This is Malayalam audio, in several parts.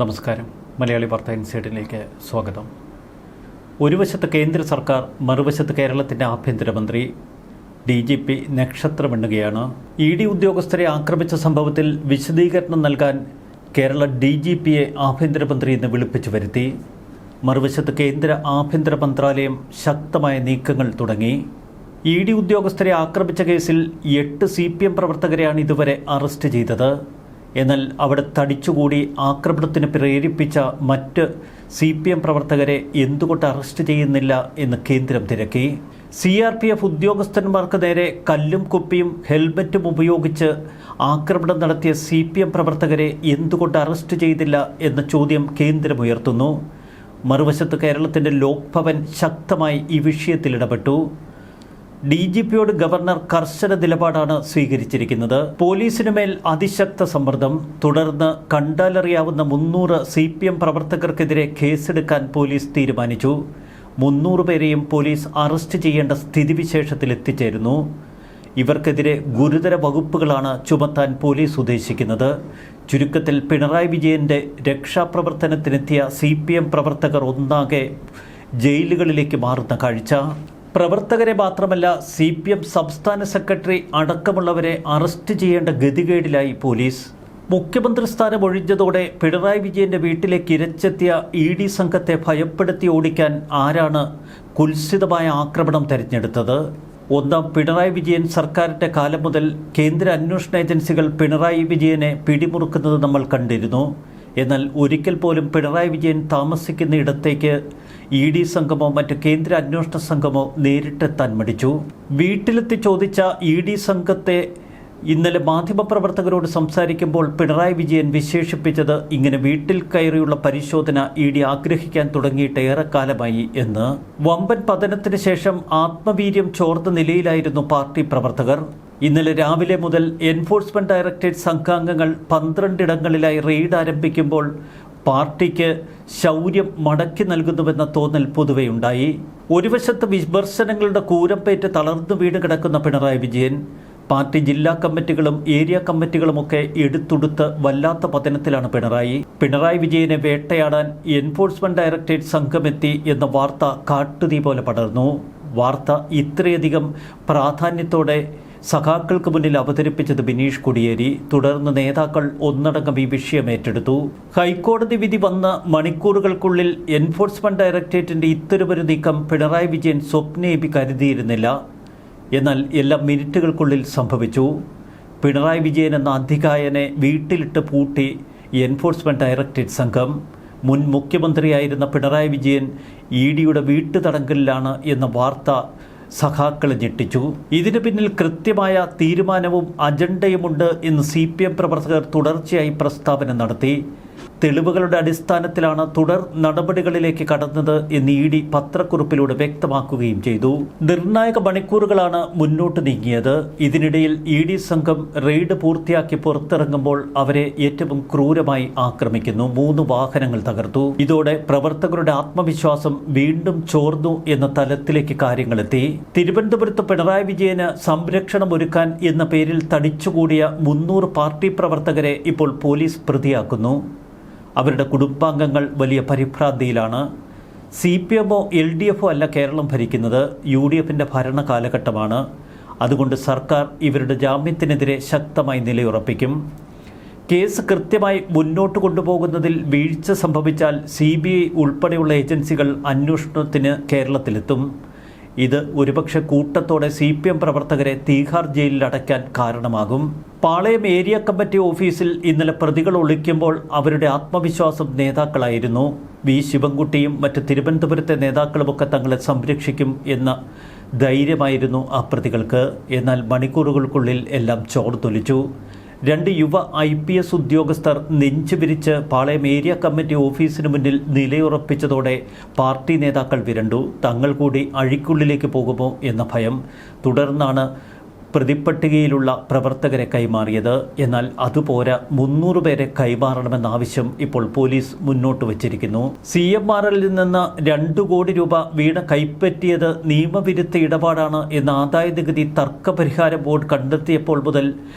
നമസ്കാരം. മലയാളി വാർത്ത ഇൻസൈഡിലേക്ക് സ്വാഗതം. ഒരു വശത്ത് കേന്ദ്ര സർക്കാർ, മറുവശത്ത് കേരളത്തിൻ്റെ ആഭ്യന്തരമന്ത്രി DGP നക്ഷത്രമെണ്ണുകയാണ്. ED ഉദ്യോഗസ്ഥരെ ആക്രമിച്ച സംഭവത്തിൽ വിശദീകരണം നൽകാൻ കേരള DGPയെ ആഭ്യന്തരമന്ത്രി ഇന്ന് വിളിപ്പിച്ചു വരുത്തി. മറുവശത്ത് കേന്ദ്ര ആഭ്യന്തര മന്ത്രാലയം ശക്തമായ നീക്കങ്ങൾ തുടങ്ങി. ED ഉദ്യോഗസ്ഥരെ ആക്രമിച്ച കേസിൽ 8 CPM പ്രവർത്തകരെയാണ് ഇതുവരെ അറസ്റ്റ് ചെയ്തത്. എന്നാൽ അവിടെ തടിച്ചുകൂടി ആക്രമണത്തിന് പ്രേരിപ്പിച്ച മറ്റ് CPM പ്രവർത്തകരെ എന്തുകൊണ്ട് അറസ്റ്റ് ചെയ്യുന്നില്ല എന്ന് കേന്ദ്രം തിരക്കി. CRPF ഉദ്യോഗസ്ഥന്മാർക്ക് നേരെ കല്ലും കുപ്പിയും ഹെൽമറ്റും ഉപയോഗിച്ച് ആക്രമണം നടത്തിയ CPM പ്രവർത്തകരെ എന്തുകൊണ്ട് അറസ്റ്റ് ചെയ്തില്ല എന്ന ചോദ്യം കേന്ദ്രം ഉയർത്തുന്നു. മറുവശത്ത് കേരളത്തിൻ്റെ ലോക്ഭവൻ ശക്തമായി ഈ വിഷയത്തിൽ ഇടപെട്ടു. DGPയോട് ഗവർണർ കർശന നിലപാടാണ് സ്വീകരിച്ചിരിക്കുന്നത്. പോലീസിനുമേൽ അതിശക്ത സമ്മർദ്ദം. തുടർന്ന് കണ്ടാലറിയാവുന്ന 300 CPM പ്രവർത്തകർക്കെതിരെ കേസെടുക്കാൻ പോലീസ് തീരുമാനിച്ചു. 300 പേരെയും പോലീസ് അറസ്റ്റ് ചെയ്യേണ്ട സ്ഥിതിവിശേഷത്തിൽ എത്തിച്ചേരുന്നു. ഇവർക്കെതിരെ ഗുരുതര വകുപ്പുകളാണ് ചുമത്താൻ പോലീസ് ഉദ്ദേശിക്കുന്നത്. ചുരുക്കത്തിൽ പിണറായി വിജയൻ്റെ രക്ഷാപ്രവർത്തനത്തിനെത്തിയ CPM പ്രവർത്തകർ ഒന്നാകെ ജയിലുകളിലേക്ക് മാറുന്ന കാഴ്ച. പ്രവർത്തകരെ മാത്രമല്ല, CPM സംസ്ഥാന സെക്രട്ടറി അടക്കമുള്ളവരെ അറസ്റ്റ് ചെയ്യേണ്ട ഗതികേടിലായി പോലീസ്. മുഖ്യമന്ത്രി സ്ഥാനം ഒഴിഞ്ഞതോടെ പിണറായി വിജയൻ്റെ വീട്ടിലേക്ക് ഇരച്ചെത്തിയ ED സംഘത്തെ ഭയപ്പെടുത്തി ഓടിക്കാൻ ആരാണ് കുൽസിതമായ ആക്രമണം തെരഞ്ഞെടുത്തത്? ഒന്നാം പിണറായി വിജയൻ സർക്കാരിൻ്റെ കാലം മുതൽ കേന്ദ്ര അന്വേഷണ ഏജൻസികൾ പിണറായി വിജയനെ പിടിമുറുക്കുന്നത് നമ്മൾ കണ്ടിരുന്നു. എന്നാൽ ഒരിക്കൽ പോലും പിണറായി വിജയൻ താമസിക്കുന്ന ഇടത്തേക്ക് ED സംഘമോ മറ്റ് കേന്ദ്ര അന്വേഷണ സംഘമോ നേരിട്ടെത്താൻ മടിച്ചു. വീട്ടിലെത്തി ചോദിച്ച ED സംഘത്തെ ഇന്നലെ മാധ്യമപ്രവർത്തകരോട് സംസാരിക്കുമ്പോൾ പിണറായി വിജയൻ വിശേഷിപ്പിച്ചത് ഇങ്ങനെ വീട്ടിൽ കയറിയുള്ള പരിശോധന ED ആഗ്രഹിക്കാൻ തുടങ്ങിയിട്ട് ഏറെക്കാലമായി എന്ന്. വമ്പൻ പതനത്തിന് ശേഷം ആത്മവീര്യം ചോർന്ന നിലയിലായിരുന്നു പാർട്ടി പ്രവർത്തകർ. ഇന്നലെ രാവിലെ മുതൽ എൻഫോഴ്സ്മെന്റ് ഡയറക്ടറേറ്റ് സംഘാംഗങ്ങൾ 12 ഇടങ്ങളിലായി റെയ്ഡ് ആരംഭിക്കുമ്പോൾ പാർട്ടിക്ക് ശൗര്യം മടക്കി നൽകുന്നുവെന്ന തോന്നൽ പൊതുവെയുണ്ടായി. ഒരു വശത്ത് വിമർശനങ്ങളുടെ കൂരമ്പേറ്റ് തളർന്നു വീണ് കിടക്കുന്ന പിണറായി വിജയൻ, പാർട്ടി ജില്ലാ കമ്മിറ്റികളും ഏരിയ കമ്മിറ്റികളുമൊക്കെ എടുത്തുടുത്ത് വല്ലാത്ത പതനത്തിലാണ് പിണറായി വിജയനെ വേട്ടയാടാൻ എൻഫോഴ്സ്മെന്റ് ഡയറക്ടറേറ്റ് സംഘമെത്തി എന്ന വാർത്ത കാട്ടുതീ പോലെ പടർന്നു. വാർത്ത ഇത്രയധികം പ്രാധാന്യത്തോടെ സഖാക്കൾക്ക് മുന്നിൽ അവതരിപ്പിച്ചത് ബിനീഷ് കോടിയേരി. തുടർന്ന് നേതാക്കൾ ഒന്നടങ്കം ഈ വിഷയം ഏറ്റെടുത്തു. ഹൈക്കോടതി വിധി വന്ന മണിക്കൂറുകൾക്കുള്ളിൽ എൻഫോഴ്സ്മെന്റ് ഡയറക്ടറേറ്റിന്റെ ഇത്തരമൊരു നീക്കം പിണറായി വിജയൻ സ്വപ്നേപി കരുതിയിരുന്നില്ല. എന്നാൽ എല്ലാം മിനിറ്റുകൾക്കുള്ളിൽ സംഭവിച്ചു. പിണറായി വിജയൻ എന്ന അധികായനെ വീട്ടിലിട്ട് പൂട്ടി എൻഫോഴ്സ്മെന്റ് ഡയറക്ടറേറ്റ് സംഘം. മുൻ മുഖ്യമന്ത്രിയായിരുന്ന പിണറായി വിജയൻ EDയുടെ വീട്ടുതടങ്കലിലാണ് എന്ന വാർത്ത സഖാക്കളെ ഞെട്ടിച്ചു. ഇതിനു പിന്നിൽ കൃത്യമായ തീരുമാനവും അജണ്ടയുമുണ്ട് എന്ന് CPM പ്രവർത്തകർ തുടർച്ചയായി പ്രസ്താവന നടത്തി. തെളിവുകളുടെ അടിസ്ഥാനത്തിലാണ് തുടർ നടപടികളിലേക്ക് കടന്നത് എന്ന് ED പത്രക്കുറിപ്പിലൂടെ വ്യക്തമാക്കുകയും ചെയ്തു. നിർണായക മണിക്കൂറുകളാണ് മുന്നോട്ട് നീങ്ങിയത്. ഇതിനിടയിൽ ED സംഘം റെയ്ഡ് പൂർത്തിയാക്കി പുറത്തിറങ്ങുമ്പോൾ അവരെ ഏറ്റവും ക്രൂരമായി ആക്രമിക്കുന്നു. 3 വാഹനങ്ങൾ തകർത്തു. ഇതോടെ പ്രവർത്തകരുടെ ആത്മവിശ്വാസം വീണ്ടും ചോർന്നു എന്ന തലത്തിലേക്ക് കാര്യങ്ങളെത്തി. തിരുവനന്തപുരത്ത് പിണറായി വിജയന് സംരക്ഷണം ഒരുക്കാൻ എന്ന പേരിൽ തടിച്ചുകൂടിയ 300 പാർട്ടി പ്രവർത്തകരെ ഇപ്പോൾ പോലീസ് പ്രതിയാക്കുന്നു. അവരുടെ കുടുംബാംഗങ്ങൾ വലിയ പരിഭ്രാന്തിയിലാണ്. CPMോ LDFോ അല്ല കേരളം ഭരിക്കുന്നത്, UDFിൻ്റെ ഭരണ കാലഘട്ടമാണ്. അതുകൊണ്ട് സർക്കാർ ഇവരുടെ ജാമ്യത്തിനെതിരെ ശക്തമായി നിലയുറപ്പിക്കും. കേസ് കൃത്യമായി മുന്നോട്ട് കൊണ്ടുപോകുന്നതിൽ വീഴ്ച സംഭവിച്ചാൽ CBI ഉൾപ്പെടെയുള്ള ഏജൻസികൾ അന്വേഷണത്തിന് കേരളത്തിലെത്തും. ഇത് ഒരുപക്ഷെ കൂട്ടത്തോടെ CPM പ്രവർത്തകരെ തീഹാർ ജയിലിൽ അടയ്ക്കാൻ കാരണമാകും. പാളയം ഏരിയ കമ്മിറ്റി ഓഫീസിൽ ഇന്നലെ പ്രതികൾ ഒളിക്കുമ്പോൾ അവരുടെ ആത്മവിശ്വാസം നേതാക്കളായിരുന്നു. V ശിവൻകുട്ടിയും മറ്റ് തിരുവനന്തപുരത്തെ നേതാക്കളുമൊക്കെ തങ്ങളെ സംരക്ഷിക്കും എന്ന ധൈര്യമായിരുന്നു ആ പ്രതികൾക്ക്. എന്നാൽ മണിക്കൂറുകൾക്കുള്ളിൽ എല്ലാം ചോർന്നൊലിച്ചു. 2 യുവ IPS ഉദ്യോഗസ്ഥർ നെഞ്ചുവിരിച്ച് പാളയം ഏരിയ കമ്മിറ്റി ഓഫീസിന് മുന്നിൽ നിലയുറപ്പിച്ചതോടെ പാർട്ടി നേതാക്കൾ വിരണ്ടു. തങ്ങൾ കൂടി അഴിക്കുള്ളിലേക്ക് പോകുമോ എന്ന ഭയം. തുടർന്നാണ് പ്രതിപ്പട്ടികയിലുള്ള പ്രവർത്തകരെ കൈമാറിയത്. എന്നാൽ അതുപോരാ, 300 പേരെ കൈമാറണമെന്ന ആവശ്യം ഇപ്പോൾ പോലീസ് മുന്നോട്ട് വച്ചിരിക്കുന്നു. CMRL നിന്ന് 2 കോടി രൂപ വീണ കൈപ്പറ്റിയത് നിയമവിരുദ്ധ ഇടപാടാണ് എന്ന ആദായനികുതി തർക്കപരിഹാര ബോർഡ് കണ്ടെത്തിയപ്പോൾ മുതൽ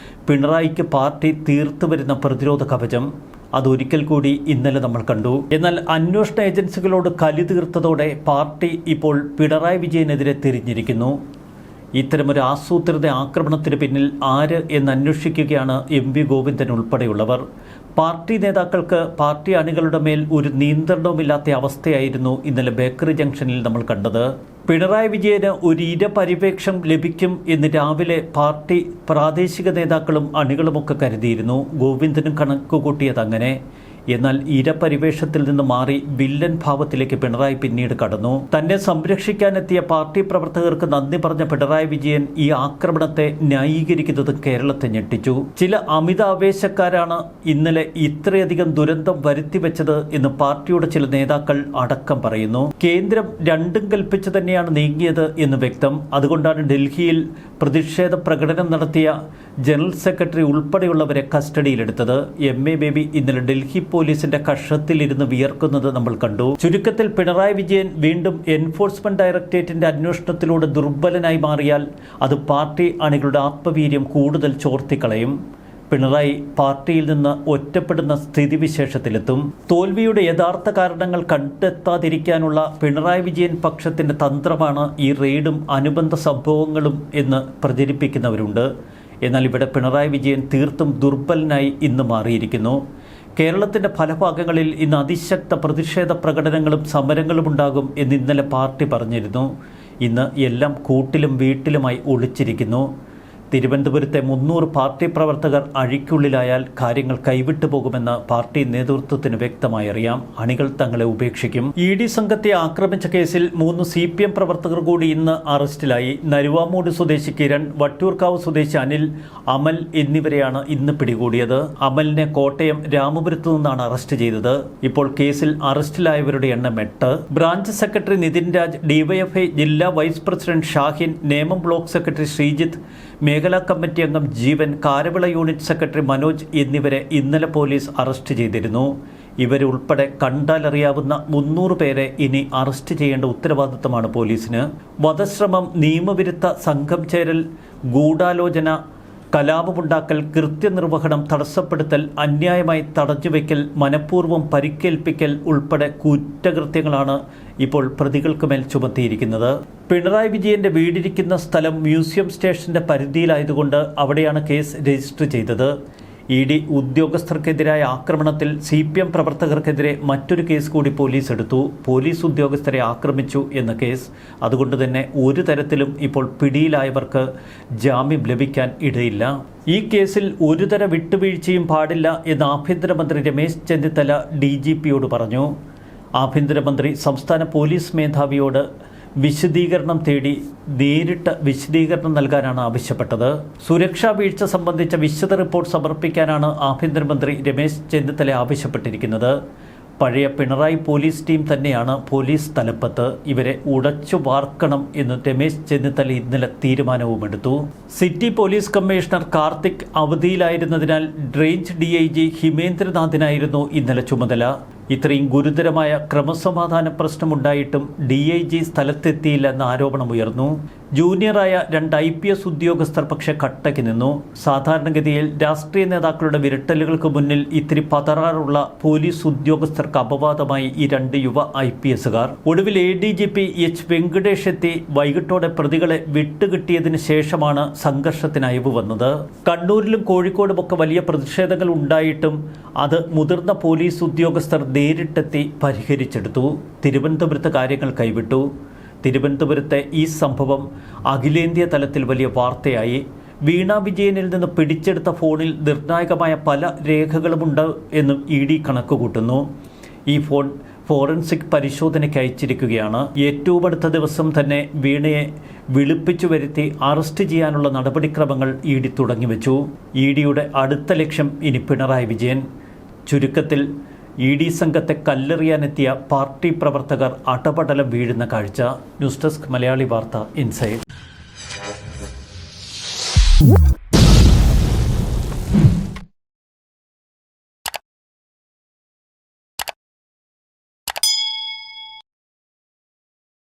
പിണറായിക്ക് പാർട്ടി തീർത്തുവരുന്ന പ്രതിരോധ കവചം അതൊരിക്കൽ കൂടി ഇന്നലെ നമ്മൾ കണ്ടു. എന്നാൽ അന്വേഷണ ഏജൻസികളോട് കലി തീർത്തതോടെ പാർട്ടി ഇപ്പോൾ പിണറായി വിജയനെതിരെ തിരിഞ്ഞിരിക്കുന്നു. ഇത്തരമൊരു ആസൂത്രിത ആക്രമണത്തിന് പിന്നിൽ ആര് എന്നന്വേഷിക്കുകയാണ് എം.വി. ഗോവിന്ദൻ ഉൾപ്പെടെയുള്ളവർ. പാർട്ടി നേതാക്കൾക്ക് പാർട്ടി അണികളുടെ മേൽ ഒരു നിയന്ത്രണവുമില്ലാത്ത അവസ്ഥയായിരുന്നു ഇന്നലെ ബേക്കറി ജംഗ്ഷനിൽ നമ്മൾ കണ്ടത്. പിണറായി വിജയന് ഒരു ഇരപരിവേഷം ലഭിക്കും എന്ന് രാവിലെ പാർട്ടി പ്രാദേശിക നേതാക്കളും അണികളുമൊക്കെ കരുതിയിരുന്നു. ഗോവിന്ദനും കണക്കുകൂട്ടിയത് അങ്ങനെ. എന്നാൽ ഇരപരിവേഷത്തിൽ നിന്ന് മാറി വില്ലൻ ഭാവത്തിലേക്ക് പിണറായി പിന്നീട് കടന്നു. തന്നെ സംരക്ഷിക്കാനെത്തിയ പാർട്ടി പ്രവർത്തകർക്ക് നന്ദി പറഞ്ഞ പിണറായി വിജയൻ ഈ ആക്രമണത്തെ ന്യായീകരിക്കുന്നത് കേരളത്തെ ഞെട്ടിച്ചു. ചില അമിതാവേശക്കാരാണ് ഇന്നലെ ഇത്രയധികം ദുരന്തം വരുത്തിവെച്ചത് എന്ന് പാർട്ടിയുടെ ചില നേതാക്കൾ അടക്കം പറയുന്നു. കേന്ദ്രം രണ്ടും കൽപ്പിച്ച് തന്നെയാണ് നീങ്ങിയത് എന്ന് വ്യക്തം. അതുകൊണ്ടാണ് ഡൽഹിയിൽ പ്രതിഷേധ പ്രകടനം നടത്തിയ ജനറൽ സെക്രട്ടറി ഉൾപ്പെടെയുള്ളവരെ കസ്റ്റഡിയിലെടുത്തത്. എം.എ. ബേബി ഇന്നലെ ഡൽഹി പോലീസിന്റെ കക്ഷത്തിലിരുന്ന് വിയർക്കുന്നത് നമ്മൾ കണ്ടു. ചുരുക്കത്തിൽ പിണറായി വിജയൻ വീണ്ടും എൻഫോഴ്സ്മെന്റ് ഡയറക്ടറേറ്റിന്റെ അന്വേഷണത്തിലൂടെ ദുർബലനായി മാറിയാൽ അത് പാർട്ടി അണികളുടെ ആത്മവീര്യം കൂടുതൽ ചോർത്തിക്കളയും. പിണറായി പാർട്ടിയിൽ നിന്ന് ഒറ്റപ്പെടുന്ന സ്ഥിതിവിശേഷത്തിലെത്തും. തോൽവിയുടെ യഥാർത്ഥ കാരണങ്ങൾ കണ്ടെത്താതിരിക്കാനുള്ള പിണറായി വിജയൻ പക്ഷത്തിന്റെ തന്ത്രമാണ് ഈ റെയ്ഡും അനുബന്ധ സംഭവങ്ങളും എന്ന് പ്രചരിപ്പിക്കുന്നവരുണ്ട്. എന്നാൽ ഇവിടെ പിണറായി വിജയൻ തീർത്തും ദുർബലനായി ഇന്ന് മാറിയിരിക്കുന്നു. കേരളത്തിൻ്റെ പല ഭാഗങ്ങളിൽ ഇന്ന് അതിശക്ത പ്രതിഷേധ പ്രകടനങ്ങളും സമരങ്ങളും ഉണ്ടാകും എന്ന് ഇന്നലെ പാർട്ടി പറഞ്ഞിരുന്നു. ഇന്ന് എല്ലാം കൂട്ടിലും വീട്ടിലുമായി ഒളിച്ചിരിക്കുന്നു. തിരുവനന്തപുരത്തെ 300 പാർട്ടി പ്രവർത്തകർ അഴിക്കുള്ളിലായാൽ കാര്യങ്ങൾ കൈവിട്ടു പോകുമെന്ന് പാർട്ടി നേതൃത്വത്തിന് വ്യക്തമായി അറിയാം. അണികൾ തങ്ങളെ ഉപേക്ഷിക്കും. ED സംഘത്തെ ആക്രമിച്ച കേസിൽ 3 CPM പ്രവർത്തകർ കൂടി ഇന്ന് അറസ്റ്റിലായി. നരുവാമൂട് സ്വദേശി കിരൺ, വട്ടിയൂർക്കാവ് സ്വദേശി അനിൽ, അമൽ എന്നിവരെയാണ് ഇന്ന് പിടികൂടിയത്. അമലിനെ കോട്ടയം രാമപുരത്തു നിന്നാണ് അറസ്റ്റ് ചെയ്തത്. ഇപ്പോൾ കേസിൽ അറസ്റ്റിലായവരുടെ എണ്ണം 8. Branch secretary Nithin Raj, DYFI ജില്ലാ vice president Shahin, Nemom block secretary Sreejith, മേഖലാ കമ്മിറ്റി അംഗം ജീവൻ, കാരവിള യൂണിറ്റ് സെക്രട്ടറി മനോജ് എന്നിവരെ ഇന്നലെ പോലീസ് അറസ്റ്റ് ചെയ്തിരുന്നു. ഇവരുൾപ്പെടെ കണ്ടാലറിയാവുന്ന 300 പേരെ ഇനി അറസ്റ്റ് ചെയ്യേണ്ട ഉത്തരവാദിത്തമാണ് പോലീസിന്. വധശ്രമം, നിയമവിരുദ്ധ സംഘം ചേരൽ, ഗൂഢാലോചന, കലാപമുണ്ടാക്കൽ, കൃത്യനിർവഹണം തടസ്സപ്പെടുത്തൽ, അന്യായമായി തടഞ്ഞുവെക്കൽ, മനഃപൂർവ്വം പരിക്കേൽപ്പിക്കൽ ഉൾപ്പെടെ കുറ്റകൃത്യങ്ങളാണ് ഇപ്പോൾ പ്രതികൾക്ക് മേൽ ചുമത്തിയിരിക്കുന്നത്. പിണറായി വിജയന്റെ വീടിരിക്കുന്ന സ്ഥലം മ്യൂസിയം സ്റ്റേഷന്റെ പരിധിയിലായതുകൊണ്ട് അവിടെയാണ് കേസ് രജിസ്റ്റർ ചെയ്തത്. ED ഉദ്യോഗസ്ഥർക്കെതിരായ ആക്രമണത്തിൽ CPM പ്രവർത്തകർക്കെതിരെ മറ്റൊരു കേസ് കൂടി പോലീസ് എടുത്തു. പോലീസ് ഉദ്യോഗസ്ഥരെ ആക്രമിച്ചു എന്ന കേസ്. അതുകൊണ്ട് തന്നെ ഒരു തരത്തിലും ഇപ്പോൾ പിടിയിലായവർക്ക് ജാമ്യം ലഭിക്കാൻ ഇടയില്ല. ഈ കേസിൽ ഒരുതര വിട്ടുവീഴ്ചയും പാടില്ല എന്ന് ആഭ്യന്തരമന്ത്രി രമേശ് ചെന്നിത്തല DGPയോട് പറഞ്ഞു. ആഭ്യന്തരമന്ത്രി സംസ്ഥാന പോലീസ് മേധാവിയോട് വിശദീകരണം തേടി നേരിട്ട് വിശദീകരണം നൽകാനാണ് ആവശ്യപ്പെട്ടത്. സുരക്ഷാ വീഴ്ച സംബന്ധിച്ച വിശദ റിപ്പോർട്ട് സമർപ്പിക്കാനാണ് ആഭ്യന്തരമന്ത്രി രമേശ് ചെന്നിത്തല ആവശ്യപ്പെട്ടിരിക്കുന്നത്. പഴയ പിണറായി പോലീസ് ടീം തന്നെയാണ് പോലീസ് തലപ്പത്ത്. ഇവരെ ഉടച്ചു വാർക്കണം എന്ന് രമേശ് ചെന്നിത്തല ഇന്നലെ തീരുമാനവുമെടുത്തു. സിറ്റി പോലീസ് കമ്മീഷണർ കാർത്തിക് അവധിയിലായിരുന്നതിനാൽ റേഞ്ച് DIG ഹിമേന്ദ്രനാഥിനായിരുന്നു ഇന്നലെ ചുമതല. ഇത്രയും ഗുരുതരമായ ക്രമസമാധാന പ്രശ്നമുണ്ടായിട്ടും DIG സ്ഥലത്തെത്തിയില്ലെന്ന ആരോപണമുയർന്നു. ജൂനിയറായ 2 IPS ഉദ്യോഗസ്ഥർ പക്ഷേ കട്ടയ്ക്ക് നിന്നു. സാധാരണഗതിയിൽ രാഷ്ട്രീയ നേതാക്കളുടെ വിരട്ടലുകൾക്ക് മുന്നിൽ ഇത്തിരി പതറാറുള്ള പോലീസ് ഉദ്യോഗസ്ഥർക്ക് അപവാദമായി ഈ 2 യുവ IPSകാർ. ഒടുവിൽ ADGP H. വെങ്കടേഷ് എത്തി വൈകിട്ടോടെ പ്രതികളെ വിട്ടുകിട്ടിയതിന് ശേഷമാണ് സംഘർഷത്തിന് അയവ് വന്നത്. കണ്ണൂരിലും കോഴിക്കോടുമൊക്കെ വലിയ പ്രതിഷേധങ്ങൾ ഉണ്ടായിട്ടും അത് മുതിർന്ന പോലീസ് ഉദ്യോഗസ്ഥർ നേരിട്ടെത്തി പരിഹരിച്ചെടുത്തു. തിരുവനന്തപുരത്ത് കാര്യങ്ങൾ കൈവിട്ടു. തിരുവനന്തപുരത്തെ ഈ സംഭവം അഖിലേന്ത്യാ തലത്തിൽ വലിയ വാർത്തയായി. വീണ വിജയനിൽ നിന്ന് പിടിച്ചെടുത്ത ഫോണിൽ നിർണായകമായ പല രേഖകളുമുണ്ട് എന്നും ED കണക്കുകൂട്ടുന്നു. ഈ ഫോൺ ഫോറൻസിക് പരിശോധനയ്ക്ക് അയച്ചിരിക്കുകയാണ്. ഏറ്റവും അടുത്ത ദിവസം തന്നെ വീണയെ വിളിപ്പിച്ചു വരുത്തി അറസ്റ്റ് ചെയ്യാനുള്ള നടപടിക്രമങ്ങൾ ED തുടങ്ങിവെച്ചു. EDയുടെ അടുത്ത ലക്ഷ്യം ഇനി പിണറായി വിജയൻ. ചുരുക്കത്തിൽ ED സംഘത്തെ കല്ലെറിയാനെത്തിയ പാർട്ടി പ്രവർത്തകർ അടപടലം വീഴുന്ന കാഴ്ച. ന്യൂസ് ഡെസ്ക് മലയാളി വാർത്ത ഇൻസൈഡ്.